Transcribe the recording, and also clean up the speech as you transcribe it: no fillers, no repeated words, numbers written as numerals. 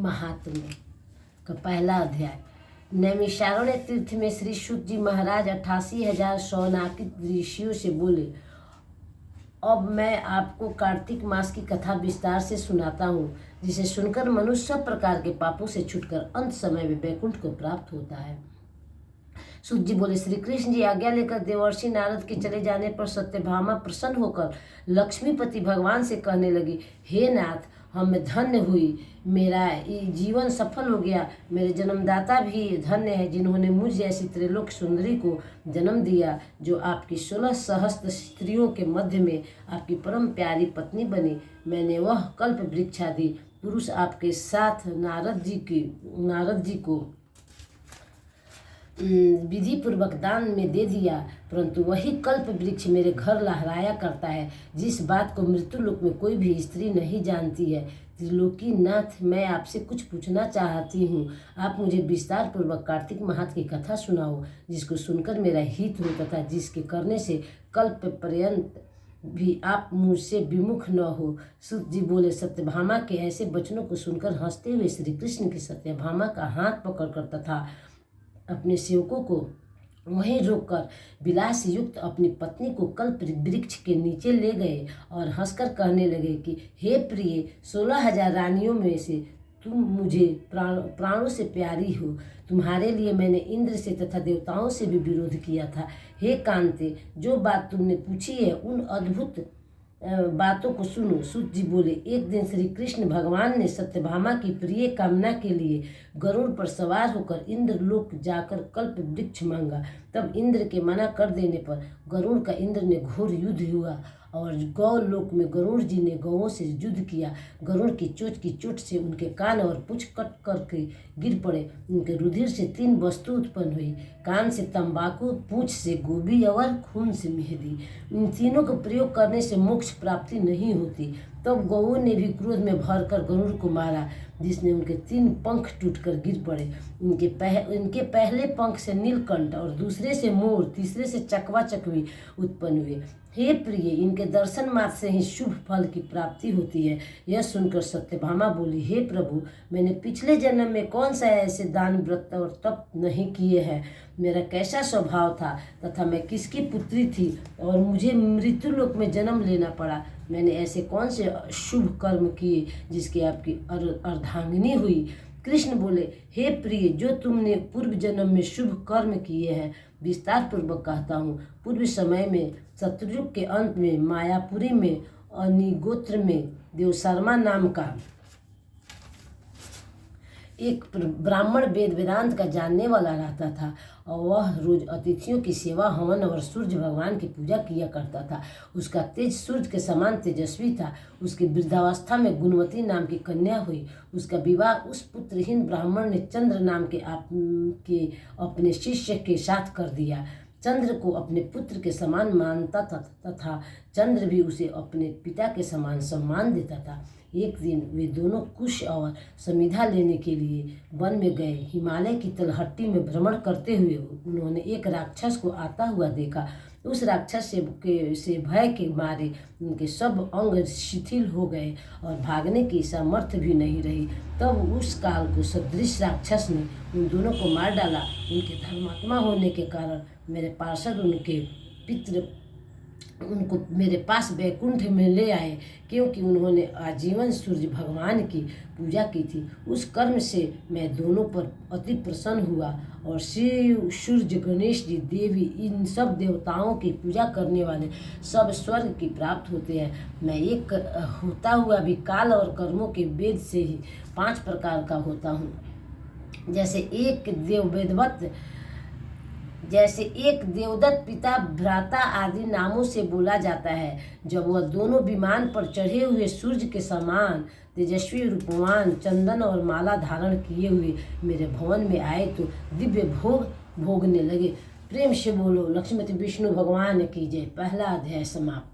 महात्म्य का पहला अध्याय। नैमिषारण्य तीर्थ में श्री शुक जी महाराज 88,000 शौनाकित ऋषियों से बोले, अब मैं आपको कार्तिक मास की कथा विस्तार से सुनाता हूँ, जिसे सुनकर मनुष्य सब प्रकार के पापों से छूटकर अंत समय में वैकुंठ को प्राप्त होता है। शुक जी बोले, श्री कृष्ण जी आज्ञा लेकर देवर्षि नारद के चले जाने पर सत्यभामा प्रसन्न होकर लक्ष्मीपति भगवान से कहने लगी, हे नाथ, हम धन्य हुई, मेरा जीवन सफल हो गया। मेरे जन्मदाता भी धन्य है, जिन्होंने मुझ जैसी त्रिलोक सुंदरी को जन्म दिया, जो आपकी 16 सहस्त्र स्त्रियों के मध्य में आपकी परम प्यारी पत्नी बनी। मैंने वह कल्प वृक्षादि पुरुष आपके साथ नारद जी को विधि पूर्वक दान में दे दिया, परंतु वही कल्प वृक्ष मेरे घर लहराया करता है, जिस बात को मृत्यु लोक में कोई भी स्त्री नहीं जानती है। त्रिलोकी नाथ, मैं आपसे कुछ पूछना चाहती हूँ। आप मुझे विस्तार पूर्वक कार्तिक माह की कथा सुनाओ, जिसको सुनकर मेरा हित हो तथा जिसके करने से कल्प पर्यंत भी आप मुझसे विमुख न हो। शुक जी बोले, सत्यभामा के ऐसे वचनों को सुनकर हंसते हुए श्री कृष्ण की सत्यभामा का हाथ पकड़कर तथा अपने सेवकों को वहीं रोककर विलास युक्त अपनी पत्नी को कल्प वृक्ष के नीचे ले गए और हंसकर कहने लगे कि हे प्रिय, 16,000 रानियों में से तुम मुझे प्राणों से प्यारी हो। तुम्हारे लिए मैंने इंद्र से तथा देवताओं से भी विरोध किया था। हे कांते, जो बात तुमने पूछी है उन अद्भुत बातों को सुनो। शुक जी बोले, एक दिन श्री कृष्ण भगवान ने सत्यभामा की प्रिय कामना के लिए गरुड़ पर सवार होकर इंद्रलोक जाकर कल्प वृक्ष मांगा। तब इंद्र के मना कर देने पर गरुड़ का इंद्र ने घोर युद्ध हुआ और गौ लोक में गरुड़ जी ने गौओं से युद्ध किया। गरुड़ की चोट से उनके कान और पूंछ कट करके गिर पड़े। उनके रुधिर से 3 वस्तु उत्पन्न हुई, कान से तंबाकू, पूंछ से गोभी और खून से मेहंदी। इन तीनों का प्रयोग करने से मोक्ष प्राप्ति नहीं होती। तब गौओं ने भी क्रोध में भरकर गरुड़ को मारा, जिसने उनके 3 पंख टूटकर गिर पड़े। इनके पहले पंख से नीलकंठ और दूसरे से मोर, तीसरे से चकवा चकवी उत्पन्न हुए। हे प्रिय, इनके दर्शन मात्र से ही शुभ फल की प्राप्ति होती है। यह सुनकर सत्यभामा बोली, हे प्रभु, मैंने पिछले जन्म में कौन सा ऐसे दान, व्रत और तप नहीं किए हैं। मेरा कैसा स्वभाव था तथा मैं किसकी पुत्री थी और मुझे मृत्यु लोक में जन्म लेना पड़ा। मैंने ऐसे कौन से शुभ कर्म किए जिसकी आपकी अर्धांगिनी हुई। कृष्ण बोले, हे प्रिय, जो तुमने पूर्व जन्म में शुभ कर्म किए हैं विस्तार पूर्वक कहता हूँ। पूर्व समय में सतयुग के अंत में मायापुरी में अनिगोत्र में देवशर्मा नाम का एक ब्राह्मण वेद वेदांत का जानने वाला रहता था और वह रोज अतिथियों की सेवा, हवन और सूर्य भगवान की पूजा किया करता था। उसका तेज सूर्य के समान तेजस्वी था। उसकी वृद्धावस्था में गुणवती नाम की कन्या हुई। उसका विवाह उस पुत्रहीन ब्राह्मण ने चंद्र नाम के अपने शिष्य के साथ कर दिया। चंद्र को अपने पुत्र के समान मानता था तथा चंद्र भी उसे अपने पिता के समान सम्मान देता था। एक दिन वे दोनों कुश और समिधा लेने के लिए वन में गए। हिमालय की तलहटी में भ्रमण करते हुए उन्होंने एक राक्षस को आता हुआ देखा। उस राक्षस से भय के मारे उनके सब अंग शिथिल हो गए और भागने की सामर्थ्य भी नहीं रही। तब उस काल को सदृश राक्षस ने उन दोनों को मार डाला। उनके धर्मात्मा होने के कारण मेरे पार्षद उनके पितृ उनको मेरे पास वैकुंठ में ले आए, क्योंकि उन्होंने आजीवन सूर्य भगवान की पूजा की थी। उस कर्म से मैं दोनों पर अति प्रसन्न हुआ और शिव, सूर्य, गणेश जी, देवी, इन सब देवताओं की पूजा करने वाले सब स्वर्ग की प्राप्त होते हैं। मैं एक होता हुआ भी काल और कर्मों के वेद से ही 5 प्रकार का होता हूँ। जैसे एक देवदत्त, पिता, भ्राता आदि नामों से बोला जाता है। जब वह दोनों विमान पर चढ़े हुए सूर्य के समान तेजस्वी, रूपवान, चंदन और माला धारण किए हुए मेरे भवन में आए तो दिव्य भोग भोगने लगे। प्रेम से बोलो लक्ष्मीपति विष्णु भगवान की जय। पहला अध्याय समाप्त।